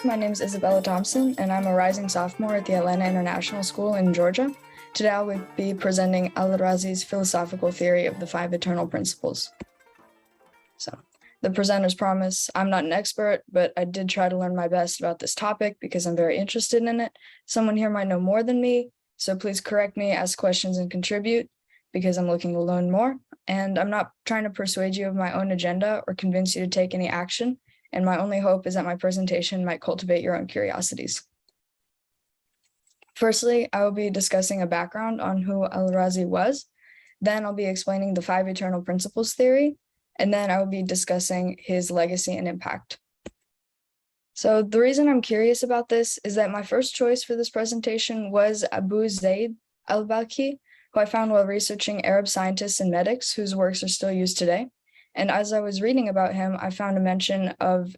my name is Isabella Thompson, and I'm a rising sophomore at the Atlanta International School in Georgia. Today I will be presenting Al-Razi's philosophical theory of the five eternal principles. So, the presenter's promise, I'm not an expert, but I did try to learn my best about this topic because I'm very interested in it. Someone here might know more than me, so please correct me, ask questions, and contribute because I'm looking to learn more. And I'm not trying to persuade you of my own agenda or convince you to take any action. And my only hope is that my presentation might cultivate your own curiosities. Firstly, I will be discussing a background on who Al-Razi was. Then I'll be explaining the five eternal principles theory. And then I will be discussing his legacy and impact. So the reason I'm curious about this is that my first choice for this presentation was Abu Zayd al-Balkhi, who I found while researching Arab scientists and medics whose works are still used today. And as I was reading about him, I found a mention of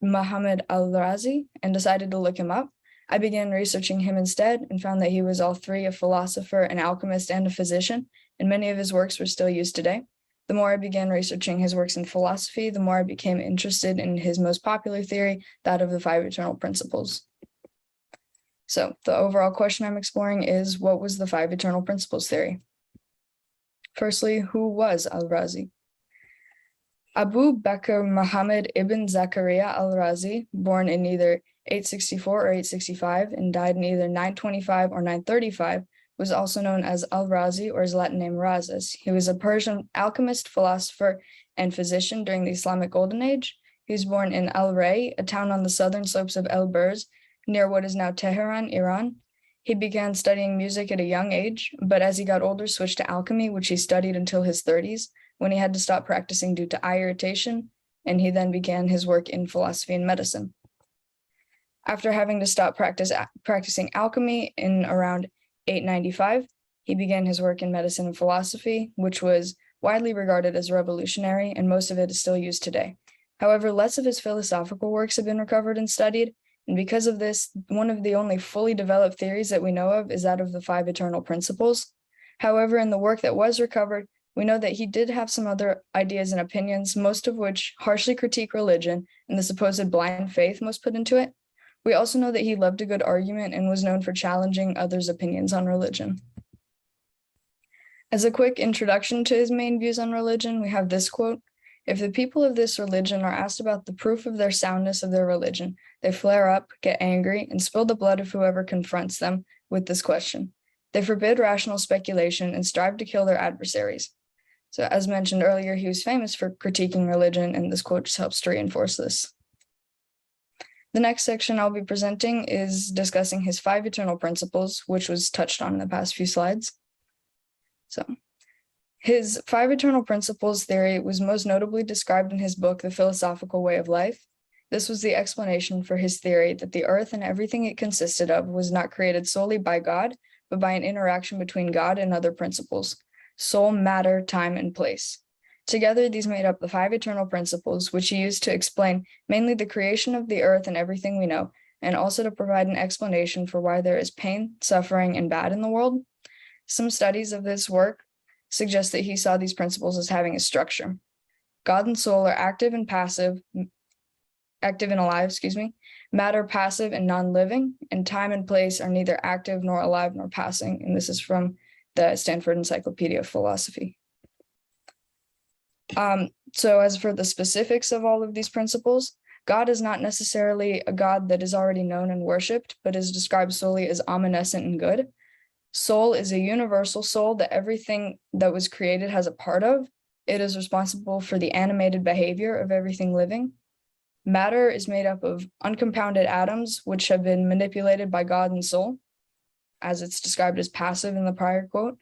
Muhammad Al-Razi and decided to look him up. I began researching him instead and found that he was all three, a philosopher, an alchemist, and a physician, and many of his works were still used today. The more I began researching his works in philosophy, the more I became interested in his most popular theory, that of the five eternal principles. So the overall question I'm exploring is, what was the five eternal principles theory? Firstly, who was Al-Razi? Abu Bakr Muhammad ibn Zakaria Al-Razi, born in either 864 or 865 and died in either 925 or 935, was also known as Al-Razi, or his Latin name Razes. He was a Persian alchemist, philosopher, and physician during the Islamic Golden Age. He was born in Al-Ray, a town on the southern slopes of Elburz, near what is now Tehran, Iran. He began studying music at a young age, but as he got older, switched to alchemy, which he studied until his 30s, when he had to stop practicing due to eye irritation, and he then began his work in philosophy and medicine. After having to stop practicing alchemy in around 895, he began his work in medicine and philosophy, which was widely regarded as revolutionary, and most of it is still used today. However, less of his philosophical works have been recovered and studied, and because of this, one of the only fully developed theories that we know of is that of the five eternal principles. However, in the work that was recovered, we know that he did have some other ideas and opinions, most of which harshly critique religion and the supposed blind faith most put into it. We also know that he loved a good argument and was known for challenging others' opinions on religion. As a quick introduction to his main views on religion, we have this quote: "If the people of this religion are asked about the proof of their soundness of their religion, they flare up, get angry, and spill the blood of whoever confronts them with this question. They forbid rational speculation and strive to kill their adversaries." So as mentioned earlier, he was famous for critiquing religion, and this quote just helps to reinforce this. The next section I'll be presenting is discussing his five eternal principles, which was touched on in the past few slides. So, his five eternal principles theory was most notably described in his book, The Philosophical Way of Life. This was the explanation for his theory that the earth and everything it consisted of was not created solely by God, but by an interaction between God and other principles: soul, matter, time, and place. Together, these made up the five eternal principles, which he used to explain mainly the creation of the earth and everything we know, and also to provide an explanation for why there is pain, suffering, and bad in the world. Some studies of this work suggest that he saw these principles as having a structure. God and soul are active and alive, matter passive and non-living, and time and place are neither active nor alive nor passing. And this is from the Stanford Encyclopedia of Philosophy. So as for the specifics of all of these principles, God is not necessarily a God that is already known and worshipped, but is described solely as omniscient and good. Soul is a universal soul that everything that was created has a part of. It is responsible for the animated behavior of everything living. Matter is made up of uncompounded atoms, which have been manipulated by God and soul, as it's described as passive in the prior quote.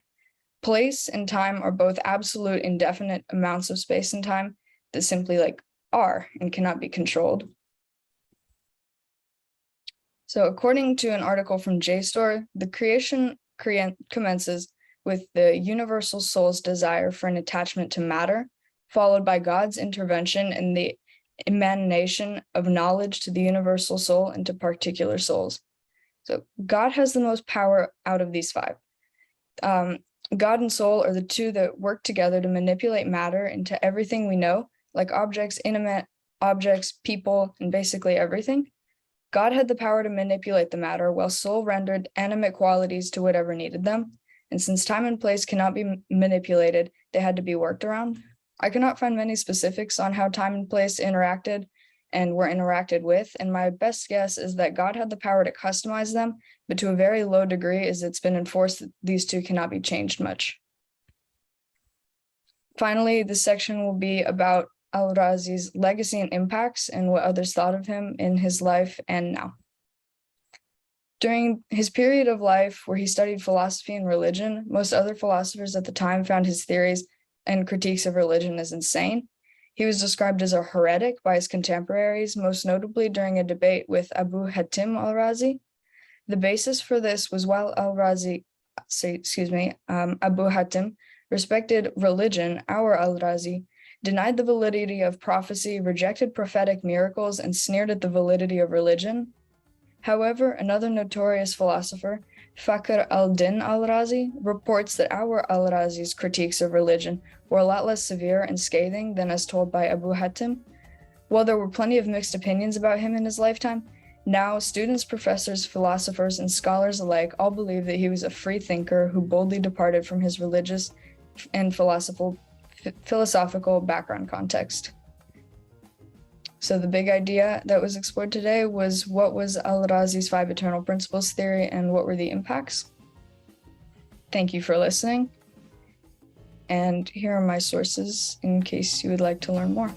Place and time are both absolute indefinite amounts of space and time that simply are and cannot be controlled. So according to an article from JSTOR, the creation commences with the universal soul's desire for an attachment to matter, followed by God's intervention and the emanation of knowledge to the universal soul and to particular souls. So God has the most power out of these five. God and soul are the two that work together to manipulate matter into everything we know, like objects, objects, people, and basically everything. God had the power to manipulate the matter, while soul rendered animate qualities to whatever needed them. And since time and place cannot be manipulated, they had to be worked around. I cannot find many specifics on how time and place interacted and were interacted with, and my best guess is that God had the power to customize them, but to a very low degree, as it's been enforced that these two cannot be changed much. Finally, this section will be about Al-Razi's legacy and impacts and what others thought of him in his life and now. During his period of life where he studied philosophy and religion, most other philosophers at the time found his theories and critiques of religion as insane. He was described as a heretic by his contemporaries, most notably during a debate with Abu Hatim Al-Razi. The basis for this was while Abu Hatim respected religion, our Al-Razi denied the validity of prophecy, rejected prophetic miracles, and sneered at the validity of religion. However, another notorious philosopher, Fakhr al-Din al-Razi, reports that our Al-Razi's critiques of religion were a lot less severe and scathing than as told by Abu Hatim. While there were plenty of mixed opinions about him in his lifetime, now students, professors, philosophers, and scholars alike all believe that he was a free thinker who boldly departed from his religious and philosophical background context. So the big idea that was explored today was what was Al-Razi's 5 eternal principles theory and what were the impacts? Thank you for listening. And here are my sources in case you would like to learn more.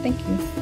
Thank you.